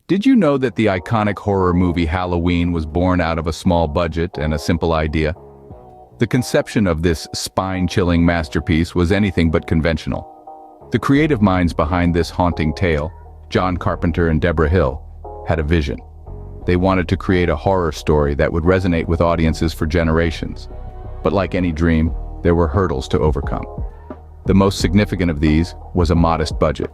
Did you know that the iconic horror movie Halloween was born out of a small budget and a simple idea? The conception of this spine-chilling masterpiece was anything but conventional. The creative minds behind this haunting tale, John Carpenter and Debra Hill, had a vision. They wanted to create a horror story that would resonate with audiences for generations. But like any dream, there were hurdles to overcome. The most significant of these was a modest budget.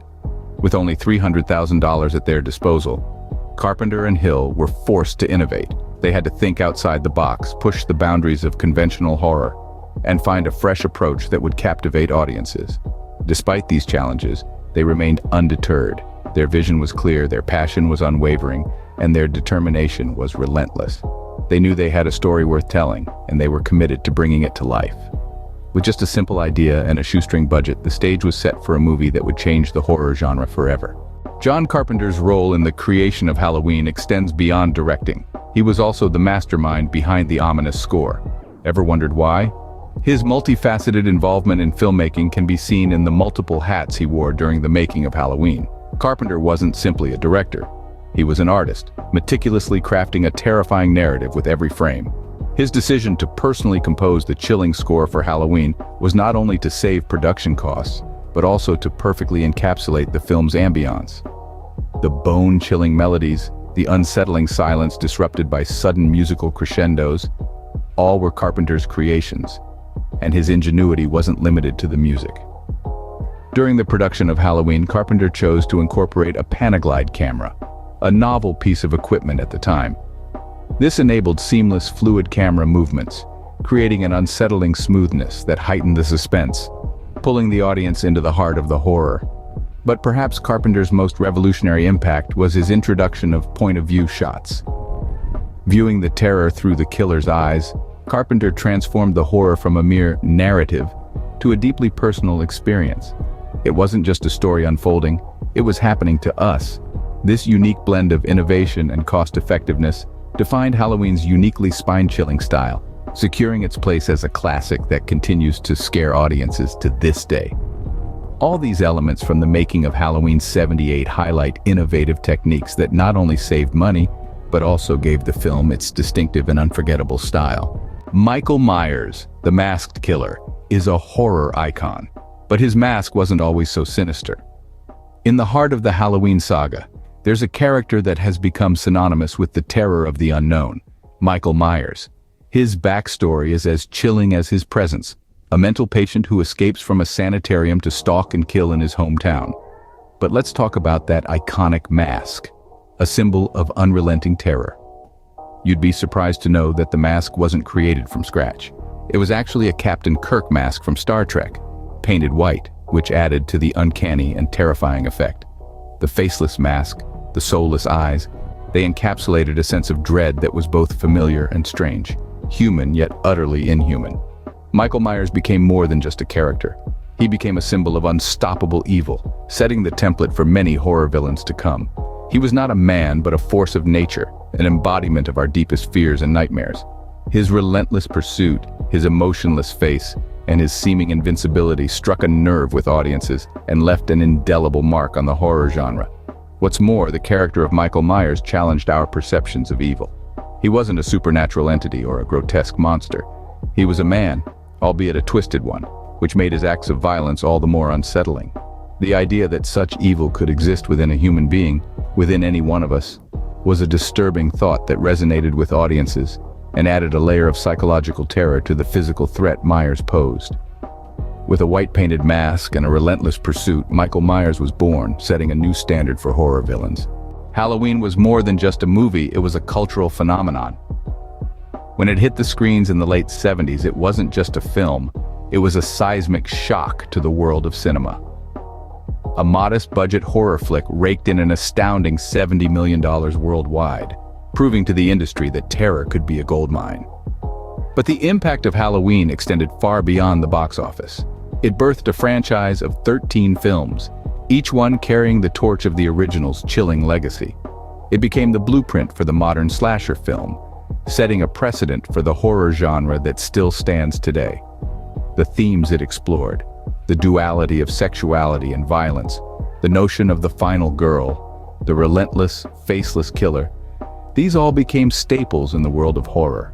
With only $300,000 at their disposal, Carpenter and Hill were forced to innovate. They had to think outside the box, push the boundaries of conventional horror, and find a fresh approach that would captivate audiences. Despite these challenges, they remained undeterred. Their vision was clear, their passion was unwavering, and their determination was relentless. They knew they had a story worth telling, and they were committed to bringing it to life. With just a simple idea and a shoestring budget, the stage was set for a movie that would change the horror genre forever. John Carpenter's role in the creation of Halloween extends beyond directing. He was also the mastermind behind the ominous score. Ever wondered why? His multifaceted involvement in filmmaking can be seen in the multiple hats he wore during the making of Halloween. Carpenter wasn't simply a director. He was an artist, meticulously crafting a terrifying narrative with every frame. His decision to personally compose the chilling score for Halloween was not only to save production costs, but also to perfectly encapsulate the film's ambiance. The bone-chilling melodies, the unsettling silence disrupted by sudden musical crescendos, all were Carpenter's creations, and his ingenuity wasn't limited to the music. During the production of Halloween, Carpenter chose to incorporate a Panaglide camera, a novel piece of equipment at the time. This enabled seamless, fluid camera movements, creating an unsettling smoothness that heightened the suspense, pulling the audience into the heart of the horror. But perhaps Carpenter's most revolutionary impact was his introduction of point-of-view shots. Viewing the terror through the killer's eyes, Carpenter transformed the horror from a mere narrative to a deeply personal experience. It wasn't just a story unfolding, it was happening to us. This unique blend of innovation and cost-effectiveness defined Halloween's uniquely spine-chilling style, securing its place as a classic that continues to scare audiences to this day. All these elements from the making of Halloween '78 highlight innovative techniques that not only saved money, but also gave the film its distinctive and unforgettable style. Michael Myers, the Masked Killer, is a horror icon, but his mask wasn't always so sinister. In the heart of the Halloween saga, there's a character that has become synonymous with the terror of the unknown, Michael Myers. His backstory is as chilling as his presence, a mental patient who escapes from a sanitarium to stalk and kill in his hometown. But let's talk about that iconic mask, a symbol of unrelenting terror. You'd be surprised to know that the mask wasn't created from scratch. It was actually a Captain Kirk mask from Star Trek, painted white, which added to the uncanny and terrifying effect. The faceless mask, the soulless eyes, they encapsulated a sense of dread that was both familiar and strange, human yet utterly inhuman. Michael Myers became more than just a character. He became a symbol of unstoppable evil, setting the template for many horror villains to come. He was not a man, but a force of nature, an embodiment of our deepest fears and nightmares. His relentless pursuit, his emotionless face, and his seeming invincibility struck a nerve with audiences and left an indelible mark on the horror genre. What's more, the character of Michael Myers challenged our perceptions of evil. He wasn't a supernatural entity or a grotesque monster. He was a man, albeit a twisted one, which made his acts of violence all the more unsettling. The idea that such evil could exist within a human being, within any one of us, was a disturbing thought that resonated with audiences and added a layer of psychological terror to the physical threat Myers posed. With a white-painted mask and a relentless pursuit, Michael Myers was born, setting a new standard for horror villains. Halloween was more than just a movie, it was a cultural phenomenon. When it hit the screens in the late '70s, it wasn't just a film, it was a seismic shock to the world of cinema. A modest-budget horror flick raked in an astounding $70 million worldwide, proving to the industry that terror could be a goldmine. But the impact of Halloween extended far beyond the box office. It birthed a franchise of 13 films, each one carrying the torch of the original's chilling legacy. It became the blueprint for the modern slasher film, setting a precedent for the horror genre that still stands today. The themes it explored, the duality of sexuality and violence, the notion of the final girl, the relentless, faceless killer, these all became staples in the world of horror.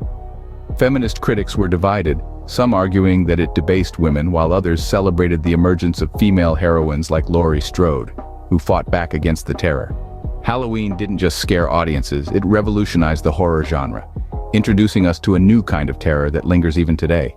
Feminist critics were divided, some arguing that it debased women while others celebrated the emergence of female heroines like Laurie Strode, who fought back against the terror. Halloween didn't just scare audiences, it revolutionized the horror genre, introducing us to a new kind of terror that lingers even today.